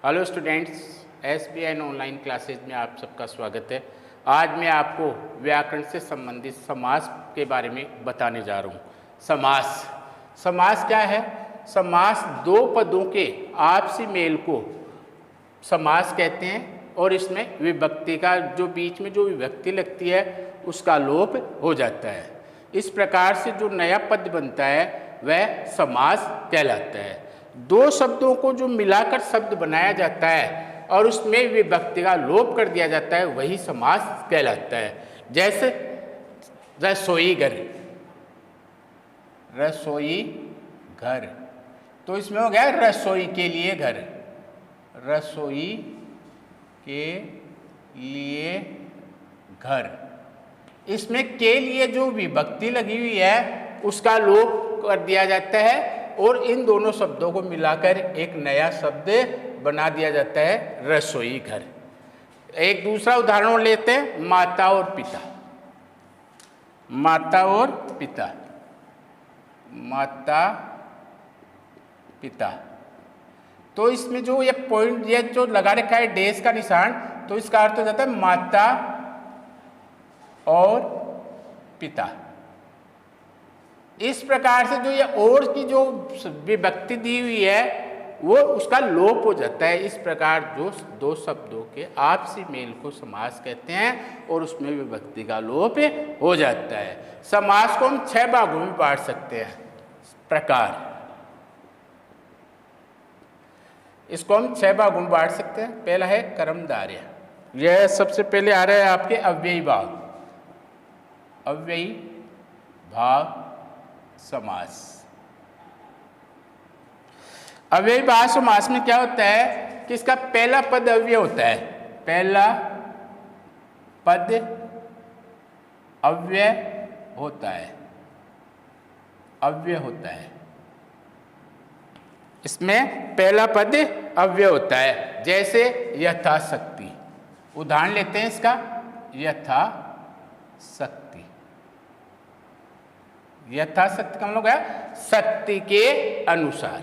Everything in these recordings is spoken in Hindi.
Hello students, SBN online classes में आप सबका स्वागत है। आज मैं आपको व्याकरण से संबंधित समास के बारे में बताने जा रहा हूँ। समास क्या है? समास दो पदों के आपसी मेल को समास कहते हैं और इसमें विभक्ति का जो बीच में जो विभक्ति लगती है उसका लोप हो जाता है। इस प्रकार से जो नया पद बनता है वह समास कहलाता है। दो शब्दों को जो मिलाकर शब्द बनाया जाता है और उसमें विभक्ति का लोप कर दिया जाता है वही समास कहलाता है। जैसे रसोई घर, रसोई घर, तो इसमें हो गया रसोई के लिए घर, रसोई के लिए घर। इसमें के लिए जो विभक्ति लगी हुई है उसका लोप कर दिया जाता है और इन दोनों शब्दों को मिलाकर एक नया शब्द बना दिया जाता है रसोई घर। एक दूसरा उदाहरण लेते हैं, माता और पिता। माता और पिता, माता पिता, तो इसमें जो ये पॉइंट ये जो लगा रखा है डैश का निशान, तो इसका अर्थ हो जाता है माता और पिता। इस प्रकार से जो ये और की जो विभक्ति दी हुई है वो उसका लोप हो जाता है। इस प्रकार जो दो शब्दों के आपसी मेल को समास कहते हैं और उसमें विभक्ति का लोप हो जाता है। समास को हम 6 भागों में बांट सकते हैं। प्रकार, इसको हम 6 भागों में बांट सकते हैं। पहला है कर्मधारय, यह सबसे पहले आ रहा है आपके अव्ययी भाग, अव्ययी भाग समास। अव्ययी भाग समास में क्या होता है कि इसका पहला पद अव्यय होता है, पहला पद अव्यय होता है, अव्यय होता है। इसमें पहला पद अव्यय होता है। जैसे यथाशक्ति, उदाहरण लेते हैं इसका, यथाशक्ति। यथाशक्ति का मतलब है शक्ति के अनुसार,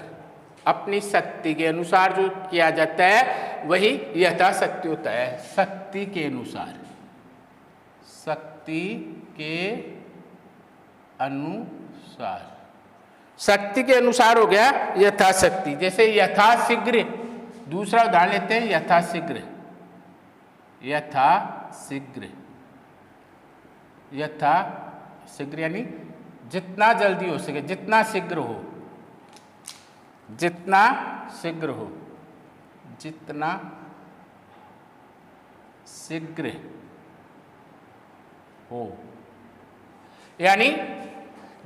अपनी शक्ति के अनुसार जो किया जाता है वही यथाशक्ति होता है। शक्ति के अनुसार, शक्ति के अनुसार, शक्ति के अनुसार हो गया यथाशक्ति। जैसे यथाशीघ्र, दूसरा उदाहरण लेते हैं यथाशीघ्र, यथाशीघ्र, यथाशीघ्र यानी जितना जल्दी हो सके, जितना शीघ्र हो, जितना शीघ्र हो, जितना शीघ्र हो, यानी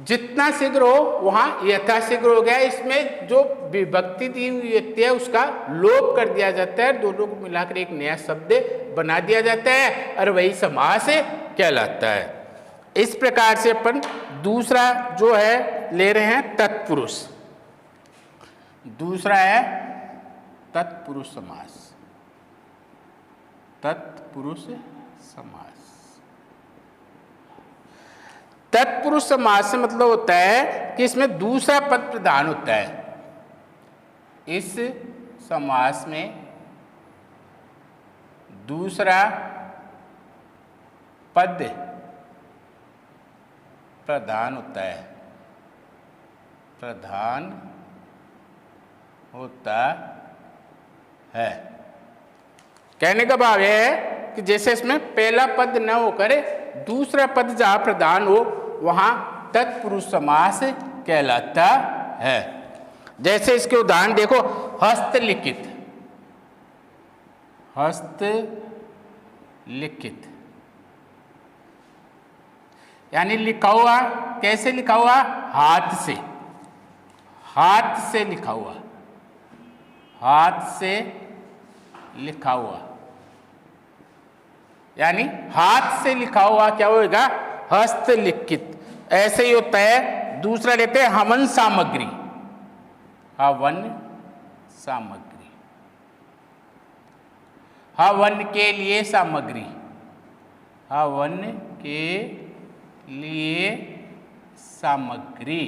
जितना शीघ्र हो वहां यथाशीघ्र हो गया। इसमें जो विभक्ति दी हुई होती है उसका लोप कर दिया जाता है, दोनों को मिलाकर एक नया शब्द बना दिया जाता है और वही समास कहलाता है। इस प्रकार से अपन दूसरा जो है ले रहे हैं तत्पुरुष। दूसरा है तत्पुरुष समास, तत्पुरुष समास। तत्पुरुष समास से मतलब होता है कि इसमें दूसरा पद प्रधान होता है। इस समास में दूसरा पद प्रधान होता है, प्रधान होता है। कहने का भाव यह है कि जैसे इसमें पहला पद न होकर दूसरा पद जहां प्रधान हो वहां तत्पुरुष समास कहलाता है। जैसे इसके उदाहरण देखो, हस्तलिखित, हस्तलिखित यानी लिखा हुआ। कैसे लिखा हुआ? हाथ से, हाथ से लिखा हुआ, हाथ से लिखा हुआ, यानी हाथ से लिखा हुआ क्या होगा? हस्तलिखित। ऐसे ही होता है। दूसरा लेते हैं हवन सामग्री, हवन सामग्री, हवन के लिए सामग्री, हवन के लिए सामग्री।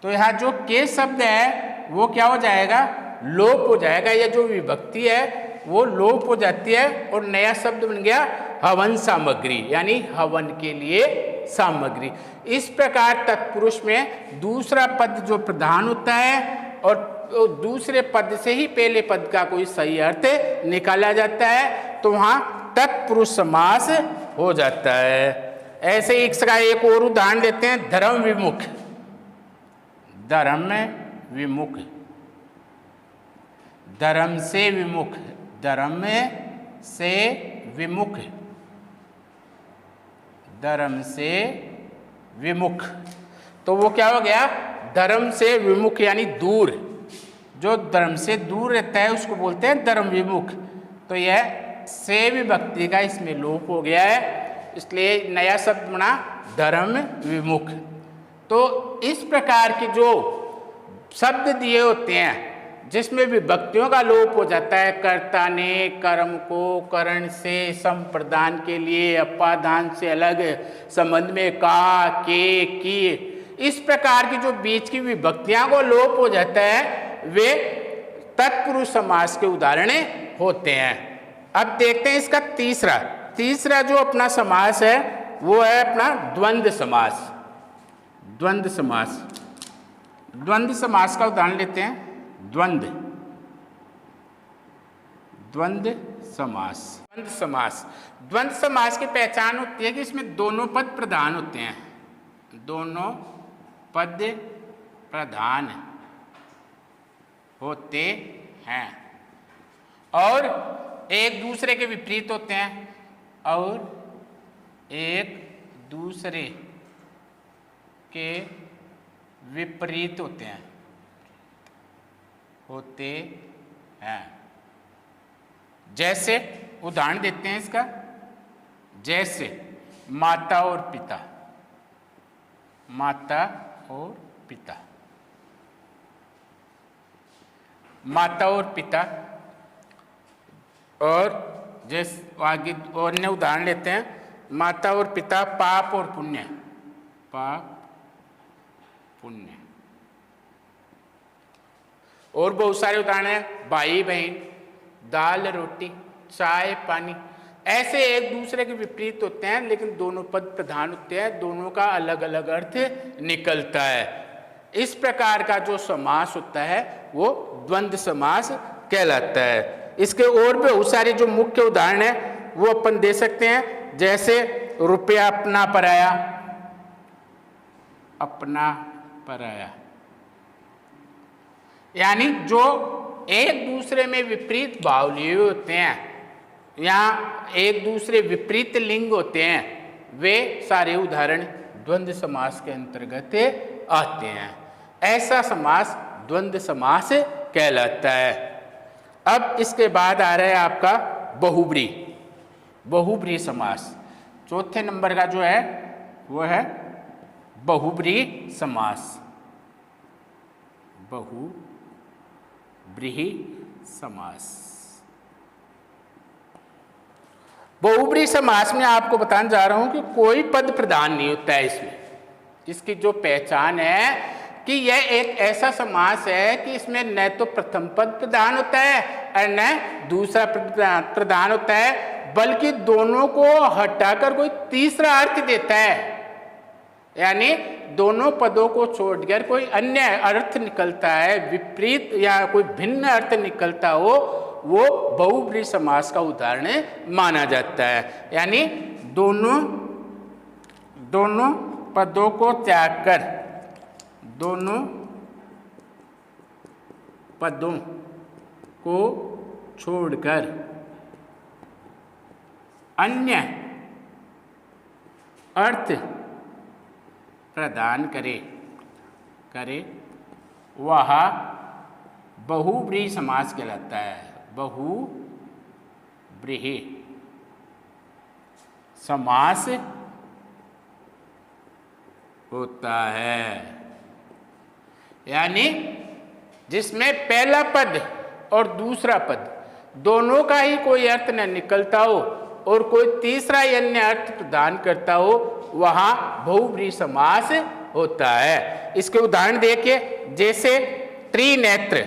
तो यहाँ जो के शब्द है वो क्या हो जाएगा? लोप हो जाएगा, या जो विभक्ति है वो लोप हो जाती है और नया शब्द बन गया हवन सामग्री, यानी हवन के लिए सामग्री। इस प्रकार तत्पुरुष में दूसरा पद जो प्रधान होता है और दूसरे पद से ही पहले पद का कोई सही अर्थ निकाला जाता है, तो वहां तत्पुरुष समास हो जाता है। ऐसे इसका एक और उदाहरण देते हैं, धर्म विमुख। धर्म विमुख, धर्म से विमुख, धर्म से विमुख, धर्म से विमुख। तो वो क्या हो गया, धर्म से विमुख यानी दूर, जो धर्म से दूर रहता है उसको बोलते हैं धर्म विमुख। तो यह से विभक्ति का इसमें लोप हो गया है, इसलिए नया शब्द बना धर्म विमुख। तो इस प्रकार के जो शब्द दिए होते हैं जिसमें विभक्तियों का लोप हो जाता है, कर्ता ने कर्म को करण से संप्रदान के लिए अपादान से अलग संबंध में का, के, की, इस प्रकार की जो बीच की विभक्तियां को लोप हो जाता है वे तत्पुरुष समास के उदाहरण होते हैं। अब देखते हैं इसका तीसरा जो अपना समास है वो है अपना द्वंद्व समास। द्वंद्व समास, द्वंद्व समास का उदाहरण लेते हैं। द्वंद्व समास। द्वंद्व समास, द्वंद्व समास की पहचान होती है कि इसमें दोनों पद प्रधान होते हैं, दोनों पद प्रधान होते हैं और एक दूसरे के विपरीत होते हैं, और एक दूसरे के विपरीत होते हैं जैसे उदाहरण देते हैं इसका, जैसे माता और पिता, माता और पिता, माता और पिता। और जैसे आगे और अन्य उदाहरण लेते हैं, माता और पिता, पाप और पुण्य, पाप पुण्य। और बहुत सारे उदाहरण हैं, भाई बहन, दाल रोटी, चाय पानी। ऐसे एक दूसरे के विपरीत होते हैं लेकिन दोनों पद प्रधान होते हैं, दोनों का अलग अलग अर्थ निकलता है। इस प्रकार का जो समास होता है वो द्वंद्व समास कहलाता है। इसके और भी बहुत सारे जो मुख्य उदाहरण है वो अपन दे सकते हैं, जैसे रुपया अपना पराया, अपना पराया, यानी जो एक दूसरे में विपरीत भाव लिए होते हैं या एक दूसरे विपरीत लिंग होते हैं, वे सारे उदाहरण द्वंद्व समास के अंतर्गत आते हैं। ऐसा समास द्वंद्व समास कहलाता है। अब इसके बाद आ रहा है आपका बहुब्री, बहुब्री समास। चौथे नंबर का जो है वो है बहुब्री समास, बहुब्रीहि समास। बहुब्री समास में आपको बताने जा रहा हूं कि कोई पद प्रधान नहीं होता है इसमें। इसकी जो पहचान है कि यह एक ऐसा समास है कि इसमें न तो प्रथम पद प्रधान होता है और न दूसरा पद प्रधान होता है, बल्कि दोनों को हटाकर कोई तीसरा अर्थ देता है, यानी दोनों पदों को छोड़कर कोई अन्य अर्थ निकलता है, विपरीत या कोई भिन्न अर्थ निकलता हो, वो बहुब्री समास का उदाहरण माना जाता है। यानी दोनों पदों को त्याग कर, दोनों पदों को छोड़कर अन्य अर्थ प्रदान करे वह बहुब्रीहि समास कहलाता है। बहुब्रीहि समास होता है, यानी जिसमें पहला पद और दूसरा पद दोनों का ही कोई अर्थ न निकलता हो और कोई तीसरा अन्य अर्थ प्रदान करता हो, वहां बहुब्रीहि समास होता है। इसके उदाहरण देखिए, जैसे त्रिनेत्र,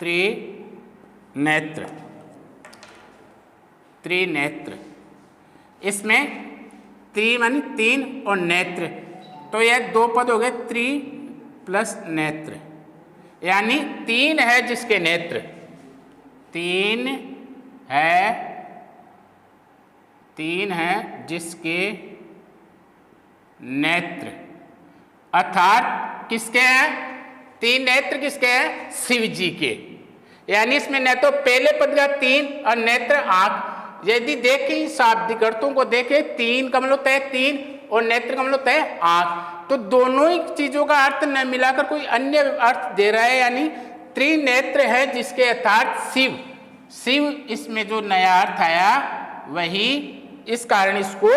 त्रिनेत्र, त्रिनेत्र। इसमें त्रि मानी 3 और नेत्र, तो यह 2 पद हो गए, त्रि प्लस नेत्र, यानी 3 है जिसके नेत्र, 3 है जिसके नेत्र, अर्थात किसके हैं? 3 नेत्र किसके हैं? शिव जी के। यानी इसमें न तो पहले पद का 3 और नेत्र आंख। यदि देखें शाब्दिक अर्थों को देखें, 3 का मतलब होता है 3 और नेत्र का मतलब होता है आंख, तो दोनों ही चीजों का अर्थ न मिलाकर कोई अन्य अर्थ दे रहा है, यानी त्रिनेत्र है जिसके अर्थात शिव। शिव इसमें जो नया अर्थ आया वही, इस कारण इसको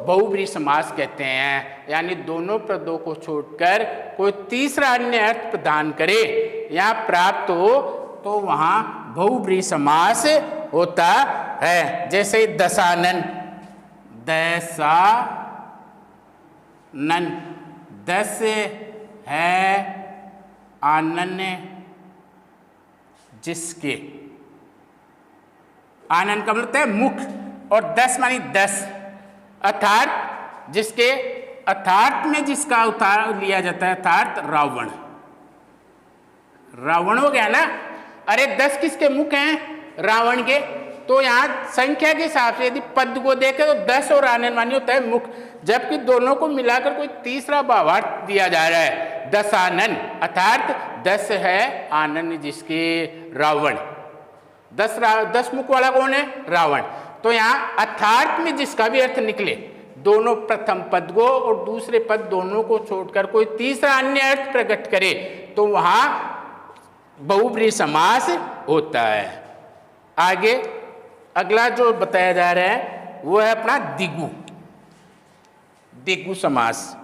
बहुब्रीहि समास कहते हैं, यानी दोनों पदों को छोड़कर कोई तीसरा अन्य अर्थ प्रदान करे या प्राप्त हो तो वहां बहुब्रीहि समास होता है। जैसे दशानन, दशानन, 10 है आनन्य जिसके, आनंद का मतलब है मुख, और 10 मानी 10, अर्थात जिसके, अर्थात में जिसका उतार लिया जाता है, अर्थात रावण। रावण हो गया ना। अरे 10 किसके मुख हैं? रावण के। तो यहाँ संख्या के हिसाब से यदि पद को देखें तो 10 और आनंद मानी होता है मुख, जबकि दोनों को मिलाकर कोई तीसरा भावार्थ दिया जा रहा है, दशानन, अर्थात 10 है आनंद जिसके रावण। 10 मुख वाला कौन है? रावण। तो यहाँ अर्थार्थ में जिसका भी अर्थ निकले, दोनों प्रथम पद को और दूसरे पद दोनों को छोड़कर कोई तीसरा अन्य अर्थ प्रकट करे तो वहां बहुब्रीहि समास होता है। आगे अगला जो बताया जा रहा है वो है अपना द्विगु, द्विगु समास।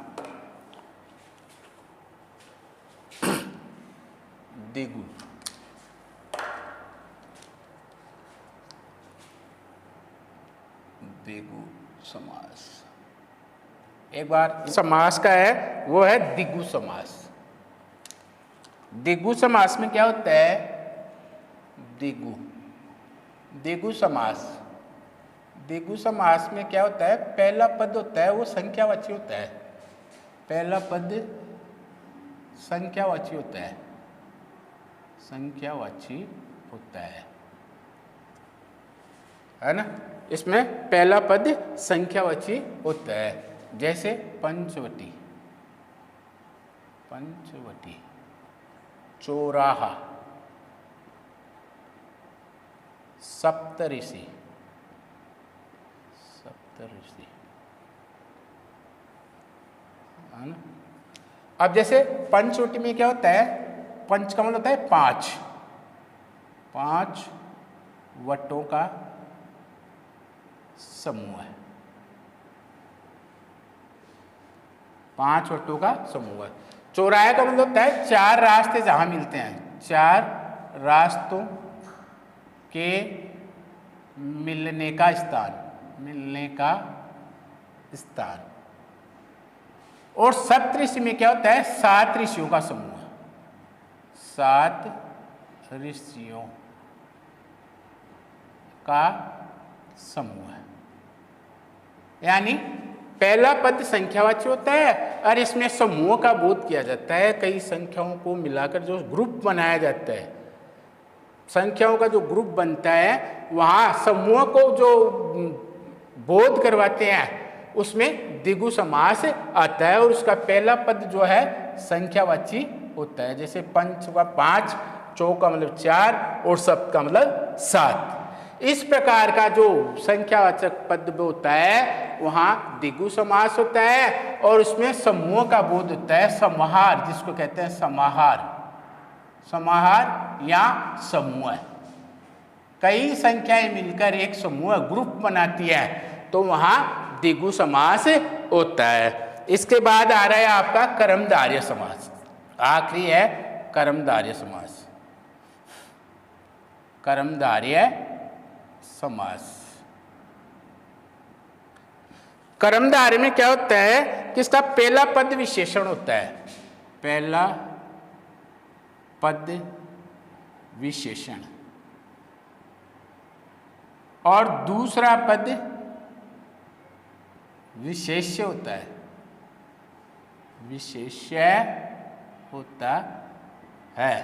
द्विगु, द्विगु समास, एक बार समास का है वो है द्विगु समास। द्विगु समास में क्या होता है? द्विगु, द्विगु समास, द्विगु समास में क्या होता है? पहला पद होता है वो संख्यावाची होता है, पहला पद संख्यावाची होता है, संख्यावाची होता है ना। इसमें पहला पद संख्यावाची होता है, जैसे पंचवटी, पंचवटी, चौराहा, सप्तऋषि, सप्तऋषि, है ना। अब जैसे पंचवटी में क्या होता है? पंच का मतलब होता है 5, 5 वटों का समूह है, 5 वटों का समूह है। चौराहे का मतलब होता है 4 रास्ते जहां मिलते हैं, 4 रास्तों के मिलने का स्थान, मिलने का स्थान। और सप्तऋषि में क्या होता है? 7 ऋषियों का समूह, 7 ऋषियों का समूह है। यानी पहला पद संख्यावाची होता है और इसमें समूह का बोध किया जाता है, कई संख्याओं को मिलाकर जो ग्रुप बनाया जाता है, संख्याओं का जो ग्रुप बनता है वहाँ समूह को जो बोध करवाते हैं उसमें द्विगु समास आता है, और उसका पहला पद जो है संख्यावाची होता है। जैसे पंच का 5, चौ का मतलब 4 और सप्त का मतलब 7। इस प्रकार का जो संख्यावाचक पद होता है वहाँ द्विगु समास होता है, और उसमें समूह का बोध होता है, समाहार जिसको कहते हैं, समाहार, समाहार या समूह। कई संख्याएं मिलकर एक समूह ग्रुप बनाती है तो वहाँ द्विगु समास होता है। इसके बाद आ रहा है आपका कर्मधारय समास, आखिरी है कर्मधारय समास, कर्मधारय समास। कर्मधारय में क्या होता है कि इसका पहला पद विशेषण होता है, पहला पद विशेषण, और दूसरा पद विशेष्य होता है, विशेष्य होता है।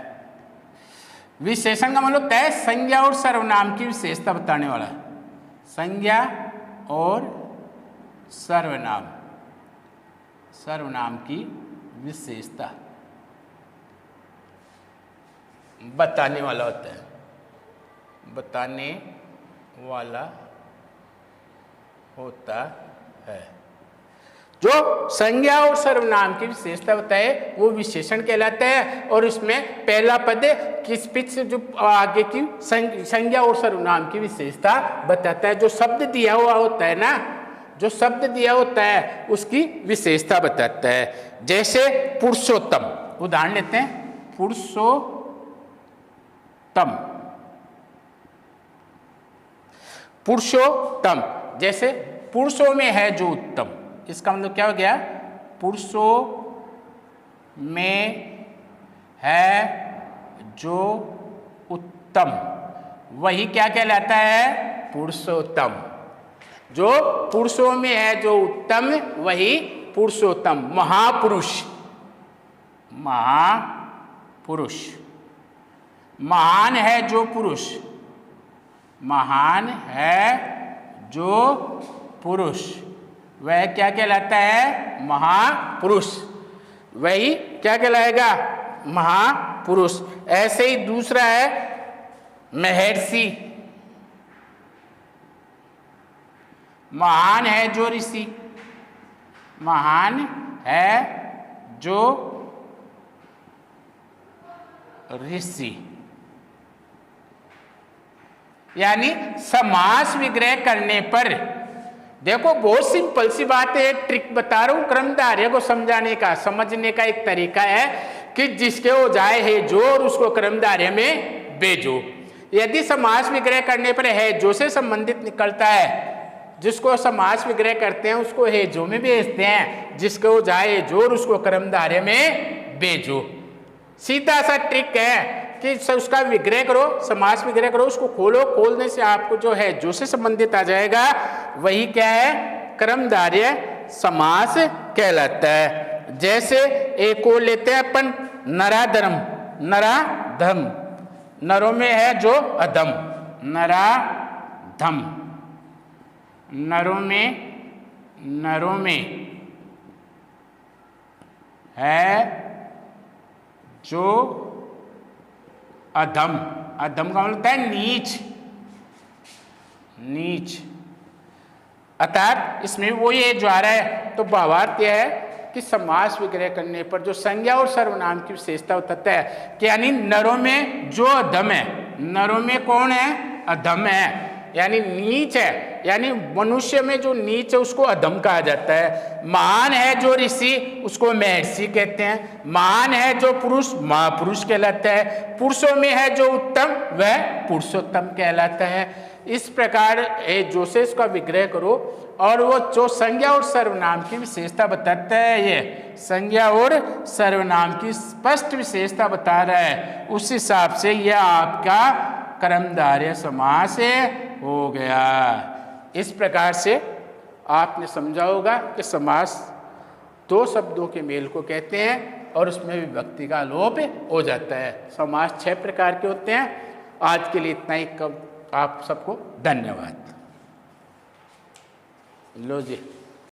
विशेषण का मतलब है संज्ञा और सर्वनाम की विशेषता बताने वाला, संज्ञा और सर्वनाम, सर्वनाम की विशेषता बताने वाला होता है, बताने वाला होता है। जो संज्ञा और सर्वनाम की विशेषता बताए वो विशेषण कहलाता है, और इसमें पहला पद किस पिच से जो आगे की संज्ञा और सर्वनाम की विशेषता बताता है। जो शब्द दिया हुआ होता है ना, जो शब्द दिया होता है उसकी विशेषता बताता है। जैसे पुरुषोत्तम, उदाहरण लेते हैं, पुरुषोत्तम, पुरुषोत्तम, जैसे पुरुषों में है जो उत्तम, इसका मतलब क्या हो गया, पुरुषों में है जो उत्तम, वही क्या कहलाता है, पुरुषोत्तम। जो पुरुषों में है जो उत्तम वही पुरुषोत्तम। महापुरुष, महापुरुष, महान है जो पुरुष, महान है जो पुरुष, वह क्या कहलाता है, महापुरुष, वही क्या कहलाएगा, महापुरुष। ऐसे ही दूसरा है महर्षि, महान है जो ऋषि, महान है जो ऋषि। यानी समास विग्रह करने पर, देखो बहुत सिंपल सी बात है, एक ट्रिक बता रहा हूं क्रमधारय को समझाने का, समझने का एक तरीका है कि जिसके हो जाए है जो और उसको क्रमधारय में भेजो। यदि समास विग्रह करने पर है जो से संबंधित निकलता है, जिसको समास विग्रह करते हैं उसको है जो में भेजते हैं, जिसको हो जाए जो और उसको क्रमधारय में भेजो। सीधा सा ट्रिक है कि उसका विग्रह करो, समास विग्रह करो, उसको खोलो, खोलने से आपको जो है जो से संबंधित आ जाएगा, वही क्या है, क्रमधारय समास कहलाता है। जैसे एक और लेते हैं अपन नराधम, नराधम, नरों में है जो अधम, नराधम, नरों में है जो अधम, अधम का मतलब है नीच, नीच, अर्थात इसमें वो ये जो आ रहा है, तो भावार्थ यह है कि समास विग्रह करने पर जो संज्ञा और सर्वनाम की विशेषता बताता है कि यानी नरों में जो अधम है, नरों में कौन है, अधम है, यानी नीच है, यानी मनुष्य में जो नीच है उसको अधम कहा जाता है। महान है जो ऋषि उसको महर्षि कहते हैं, महान है जो पुरुष महापुरुष कहलाता है, पुरुषों में है जो उत्तम वह पुरुषोत्तम कहलाता है। इस प्रकार जो से इसका विग्रह करो, और वो जो संज्ञा और सर्वनाम की विशेषता बताता है, ये संज्ञा और सर्वनाम की स्पष्ट विशेषता बता रहा है, उस हिसाब से यह आपका कर्मधारय समास हो गया। इस प्रकार से आपने समझा होगा कि समास दो शब्दों के मेल को कहते हैं और उसमें विभक्ति का लोप हो जाता है। समास 6 प्रकार के होते हैं। आज के लिए इतना ही, आप सबको धन्यवाद। लो जी।